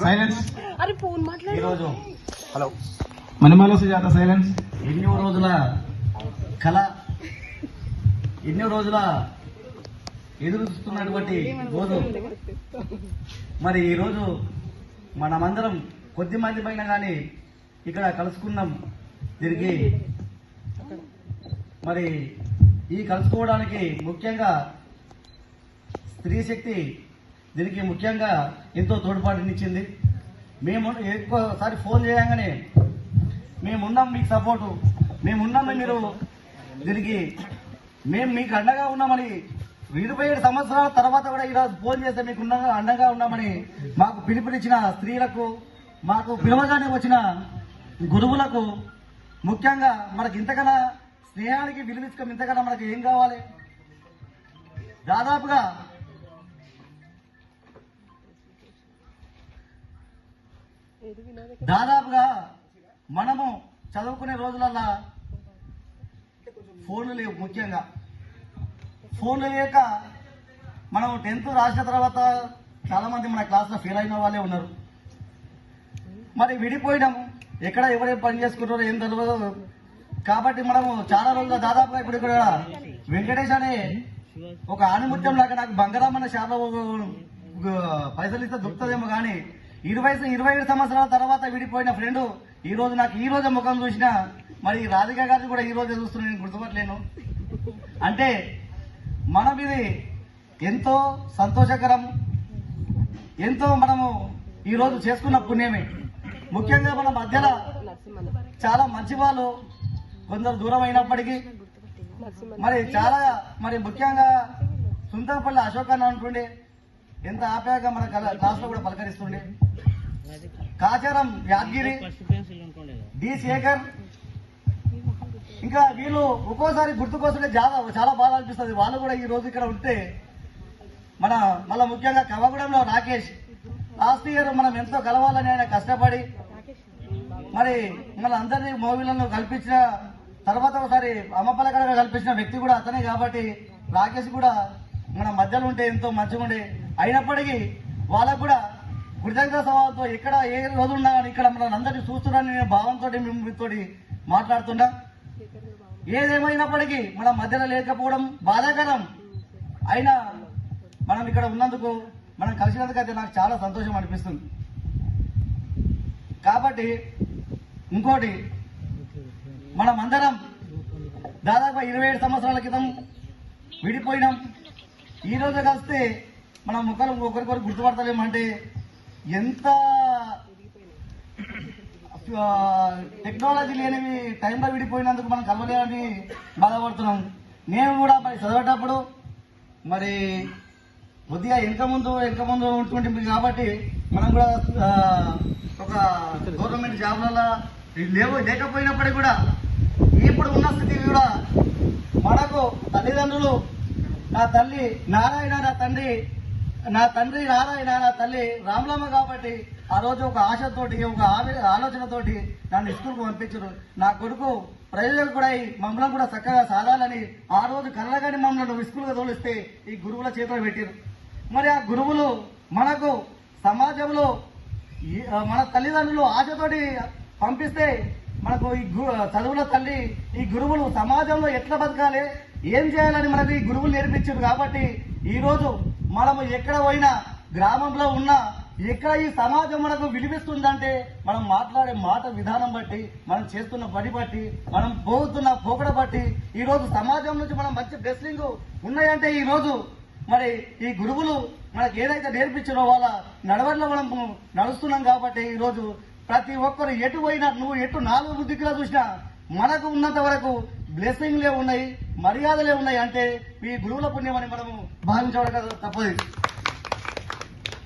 Silence. అరే phone మాట్లాడు. ఈరోజు హలో మణిమాల సుజాత సైలెన్స్. ఎన్నో రోజుల కళ, ఎన్నో రోజుల ఎదురు చూస్తున్నటువంటి రోజు మరి ఈ రోజు మనమందరం కొద్ది మంది పైన కానీ ఇక్కడ కలుసుకున్నాం. దీనికి మరి ఈ కలుసుకోవడానికి ముఖ్యంగా స్త్రీ శక్తి దీనికి ముఖ్యంగా ఎంతో తోడ్పాటునిచ్చింది. మేము ఎక్కువసారి ఫోన్ చేయగానే మేమున్నాం, మీకు సపోర్టు మేమున్నామని, మీరు దీనికి మేము మీకు అండగా ఉన్నామని 27 సంవత్సరాల తర్వాత కూడా ఈరోజు ఫోన్ చేస్తే మీకు అండగా ఉన్నామని మాకు పిలుపునిచ్చిన స్త్రీలకు, మాకు పిలవగానే వచ్చిన గురువులకు, ముఖ్యంగా మనకి ఇంతకన్నా స్నేహానికి విలువించడం ఇంతకన్నా మనకి ఏం కావాలి? దాదాపుగా మనము చదువుకునే రోజులల్లా ఫోన్లు లేవు. ముఖ్యంగా ఫోన్లు లేక మనం 10th రాసిన తర్వాత చాలా మంది మన క్లాస్లో ఫెయిల్ అయిన వాళ్ళే ఉన్నారు. మరి విడిపోయినాము, ఎక్కడ ఎవరేం పని చేసుకుంటారో ఏం తెలియదు. కాబట్టి మనము చాలా రోజులు దాదాపుగా ఇప్పుడు ఇక్కడ వెంకటేష్ అనే ఒక ఆణిముత్యం లాగా నాకు బంగారం అనే షాప్లో పైసలు ఇస్తే దొరుకుతుందేమో కానీ 27 సంవత్సరాల తర్వాత విడిపోయిన ఫ్రెండ్ ఈ రోజు నాకు ఈ రోజే ముఖం చూసినా, మరి రాధిక గారిని కూడా ఈ రోజే చూస్తున్నా, నేను గుర్తుపట్టలేను. అంటే మనం ఇది ఎంతో సంతోషకరం, ఎంతో మనము ఈ రోజు చేసుకున్న పుణ్యమే. ముఖ్యంగా మన మధ్యలో చాలా మంచి వాళ్ళు కొందరు దూరం అయినప్పటికీ మరి చాలా మరి ముఖ్యంగా సుందరపల్లి అశోక్ అన్న అంటుండే, ఎంత ఆప్యాయంగా మన క్లాస్ లో కూడా పలకరిస్తుండే. కాచారం యాదగిరి, డి శేఖర్, ఇంకా వీళ్ళు ఒక్కోసారి గుర్తుకొస్తుంటే చాలా బాధ అనిపిస్తుంది. వాళ్ళు కూడా ఈ రోజు ఇక్కడ ఉంటే మళ్ళా ముఖ్యంగా కవగూడెంలో రాకేష్ లాస్ట్ ఇయర్ మనం ఎంతో కలవాలని ఆయన కష్టపడి మరి మన అందరినీ మూవీలను కల్పించిన తర్వాత ఒకసారి అమ్మపల్లకడగా కల్పించిన వ్యక్తి కూడా అతనే. కాబట్టి రాకేష్ కూడా మన మధ్యలో ఉంటే ఎంతో మంచిగా ఉండే. అయినప్పటికీ వాళ్ళకు కూడా కృతజ్ఞత స్వభావంతో ఇక్కడ ఏ రోజు ఉన్నా కానీ ఇక్కడ మన అందరినీ చూస్తున్నానని నేను భావంతో మీతో మాట్లాడుతున్నా. ఏదేమైనప్పటికీ మన మధ్యలో లేకపోవడం బాధాకరం. అయినా మనం ఇక్కడ ఉన్నందుకు, మనం కలిసినందుకైతే నాకు చాలా సంతోషం అనిపిస్తుంది. కాబట్టి ఇంకోటి, మనం అందరం దాదాపు 27 సంవత్సరాల క్రితం విడిపోయినాం. ఈ రోజు కలిస్తే మనం ఒకరికొకరు గుర్తుపడతలేమంటే ఎంత టెక్నాలజీ లేనివి టైంలో విడిపోయినందుకు మనం కలవలేమని బాధపడుతున్నాం. నేను కూడా మరి చదివేటప్పుడు మరి కొద్దిగా వెనక ముందు ఉంటుంటుంది కాబట్టి మనం కూడా ఒక గవర్నమెంట్ జాబ్లలో లేకపోయినప్పటికీ కూడా ఇప్పుడు ఉన్న స్థితి కూడా మనకు తల్లిదండ్రులు, నా తల్లి నారాయణ, నా తండ్రి నారాయణ, నా తల్లి రామలమ్మ కాబట్టి ఆ రోజు ఒక ఆశతోటి, ఒక ఆలోచనతోటి నన్ను స్కూల్కు పంపించారు. నా కొడుకు ప్రయోజకుడై మమ్మల్ని కూడా చక్కగా సాధాలని ఆ రోజు కళ్ళగాని మమ్మల్ని స్కూల్గా తోలిస్తే ఈ గురువుల చేతిలో పెట్టారు. మరి ఆ గురువులు మనకు సమాజంలో మన తల్లిదండ్రులు ఆశతోటి పంపిస్తే మనకు ఈ చదువుల తల్లి ఈ గురువులు సమాజంలో ఎట్లా బతకాలి, ఏం చేయాలని మనకు ఈ గురువులు నేర్పించారు. కాబట్టి ఈ రోజు మనము ఎక్కడ పోయినా, గ్రామంలో ఉన్నా, ఎక్కడ ఈ సమాజం మనకు విలువిస్తుందంటే మనం మాట్లాడే మాట విధానం బట్టి, మనం చేస్తున్న పని బట్టి, మనం పోతున్న పోకడ బట్టి ఈ రోజు సమాజం నుంచి మనం మంచి బ్లెస్సింగ్ ఉన్నాయంటే ఈ రోజు మరి ఈ గురువులు మనకి ఏదైతే నేర్పించారో వాళ్ళ నడవడిలో మనం నడుస్తున్నాం. కాబట్టి ఈ రోజు ప్రతి ఒక్కరు ఎటు పోయినా, నువ్వు ఎటు 4 దిక్కులా చూసినా మనకు ఉన్నంత వరకు బ్లెస్సింగ్లే ఉన్నాయి, మర్యాదలే ఉన్నాయి. అంటే ఈ గురువుల పుణ్యమని మనము భావించడం తప్పదు.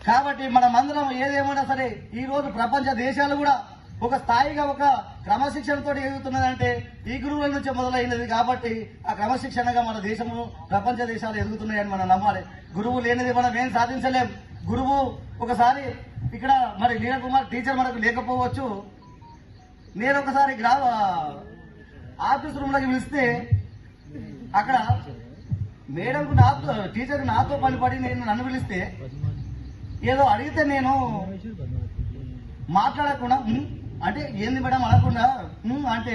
కాబట్టి మనమందరం ఏదేమైనా సరే ఈ రోజు ప్రపంచ దేశాలు కూడా ఒక స్థాయిగా ఒక క్రమశిక్షణతో ఎదుగుతున్నదంటే ఈ గురువుల నుంచి మొదలైనది. కాబట్టి ఆ క్రమశిక్షణగా మన దేశము, ప్రపంచ దేశాలు ఎదుగుతున్నాయని మనం నమ్మాలి. గురువు లేనిది మనం ఏం సాధించలేం. గురువు ఒకసారి ఇక్కడ మరి లీలాకుమార్ టీచర్ మనకు లేకపోవచ్చు. నేను ఒకసారి ఆఫీస్ రూమ్ లోకి పిలిస్తే అక్కడ మేడంకు టీచర్ నాతో పని పడి నన్ను పిలిస్తే ఏదో అడిగితే నేను మాట్లాడకుండా అంటే ఏంది మేడం అనకుండా అంటే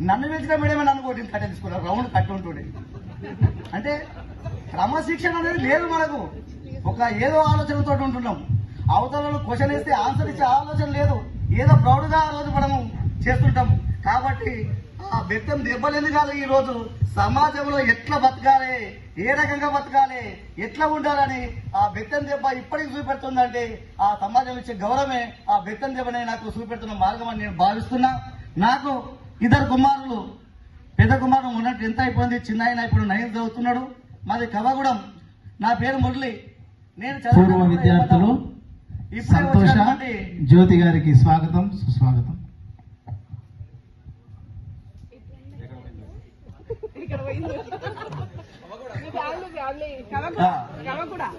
నన్ను పిలిచిన మేడమే నన్ను కొట్టింది కట్ట తీసుకున్నారు రౌండ్ కట్టి ఉంటుండే. అంటే క్రమశిక్షణ అనేది లేదు మనకు. ఒక ఏదో ఆలోచనతో ఉంటున్నాం. అవతల క్వశ్చన్ వేస్తే ఆన్సర్ ఇచ్చే ఆలోచన లేదు. ఏదో ప్రౌడ్గా ఆ రోజు మనము చేస్తుంటాం. కాబట్టి ఆ బెత్తం దెబ్బలేని కాదు. ఈ రోజు సమాజంలో ఎట్లా బతకాలి, ఏ రకంగా బతకాలి, ఎట్లా ఉండాలని ఆ బెత్తం దెబ్బ ఇప్పటికి చూపెడుతుందంటే ఆ సమాజం ఇచ్చే గౌరవమే ఆ బెత్తం దెబ్బనే నాకు చూపెడుతున్న మార్గం అని నేను భావిస్తున్నా. నాకు ఇద్దరు కుమారులు, పెద్ద కుమారుడు ఉన్న 10th అయిపోయింది, చిన్న ఆయన ఇప్పుడు 9th చదువుతున్నాడు. మాది కవగూడెం. నా పేరు మురళి. నేను పూర్వ విద్యార్థులు సంతోష జ్యోతి గారికి స్వాగతం, సుస్వాగతం.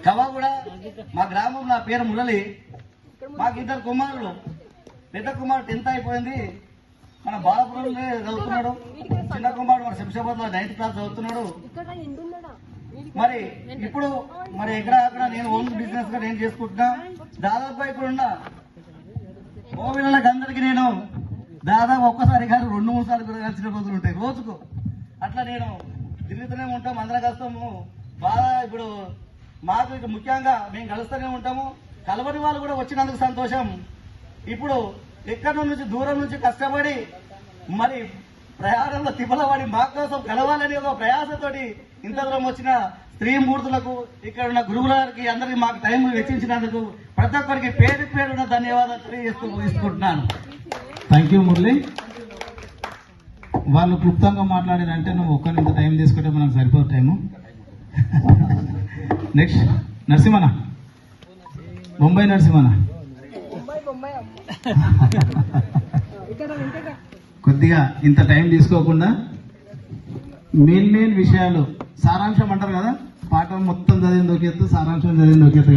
కవగూడ మా గ్రామం. నా పేరు మురళి. మాకు ఇద్దరు కుమారులు. పెద్ద కుమారుడు 10th అయిపోయింది, మన బాలపురంలో చదువుతున్నాడు. చిన్న కుమారుడు మన శంషాబాద్ లో 9th క్లాస్ చదువుతున్నాడు. మరి ఇప్పుడు మరి ఎక్కడ నేను ఓన్ బిజినెస్ గా నేను చేసుకుంటున్నా. దాదాపు ఇప్పుడున్న ఓవిళ్ళకి అందరికి నేను దాదాపు ఒక్కసారి కాదు 2-3 సార్లు కూడా కలిసిన రోజులు ఉంటాయి రోజుకు. అట్లా నేను తిరుగుతూనే ఉంటాం, అందరం కలుస్తాము. బాగా ఇప్పుడు మాకు ఇక ముఖ్యంగా మేము కలుస్తూనే ఉంటాము. కలవని వాళ్ళు కూడా వచ్చినందుకు సంతోషం. ఇప్పుడు ఎక్కడి నుంచి దూరం నుంచి కష్టపడి మరి ప్రయాణంలో తిప్పలవాడి మా కోసం కలవాలని ఒక ప్రయాసతోటి ఇంత దూరం వచ్చిన స్త్రీమూర్తులకు, ఇక్కడ ఉన్న గురువులకి అందరికి మాకు టైం వెచ్చించినందుకు ప్రతి ఒక్కరికి పేరు పేరున ధన్యవాదాలు తెలియజేస్తూ ముగిస్తున్నాను. Thank you Murali. వాళ్ళు క్లుప్తంగా మాట్లాడారంటే నువ్వు ఒక్కరి ఇంత టైం తీసుకుంటే మనకు సరిపోదు టైము. నెక్స్ట్ నరసింహన, ముంబై నరసింహన. కొద్దిగా ఇంత టైం తీసుకోకుండా మెయిన్ విషయాలు సారాంశం అంటారు కదా, పాఠం మొత్తం చదివింది ఒకేత్తు, సారాంశం చదివింది ఒకేత్తు.